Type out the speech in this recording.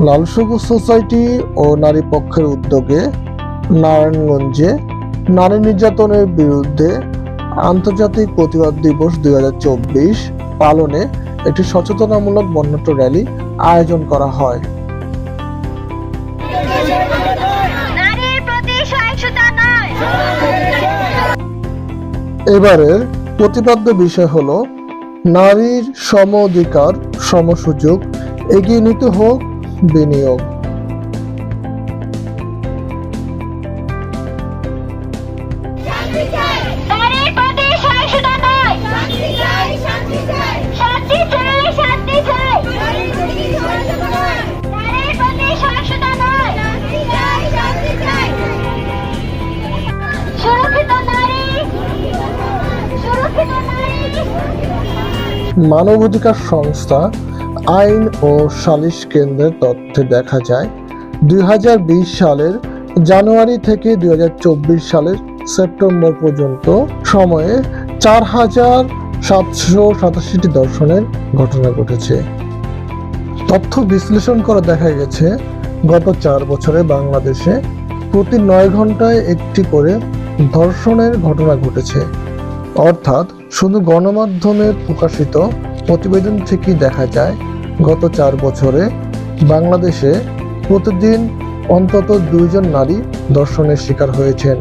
লাল সবুজ সোসাইটি ও নারী পক্ষের উদ্যোগে নারায়ণগঞ্জে নারী নির্যাতনের বিরুদ্ধে আন্তর্জাতিক প্রতিবাদ দিবস 2024 পালনে একটি সচেতনামূলক বর্ণাঢ্য র্যালি আয়োজন করা হয়। এবারের প্রতিপাদ্য বিষয় হলো নারীর সম অধিকার, সমসুযোগ, এগিয়ে নিতে হোক বিনিয়োগ। মানবাধিকার সংস্থা আইন ও সালিশ কেন্দ্রের তথ্যে দেখা যায় 2020 সালের জানুয়ারি থেকে 2024 সালের সেপ্টেম্বর পর্যন্ত সময়ে 4787টি ধর্ষণের ঘটনা ঘটেছে। তথ্য বিশ্লেষণ করে দেখা গেছে গত 4 বছরে বাংলাদেশে প্রতি 9 ঘন্টায় একটি করে ধর্ষণের ঘটনা ঘটেছে। অর্থাৎ শুধু গণমাধ্যমে প্রকাশিত প্রতিবেদন থেকেই দেখা যায় গত 4 বছরে বাংলাদেশে প্রতিদিন অন্তত 2 জন নারী ধর্ষণের শিকার হয়েছেন।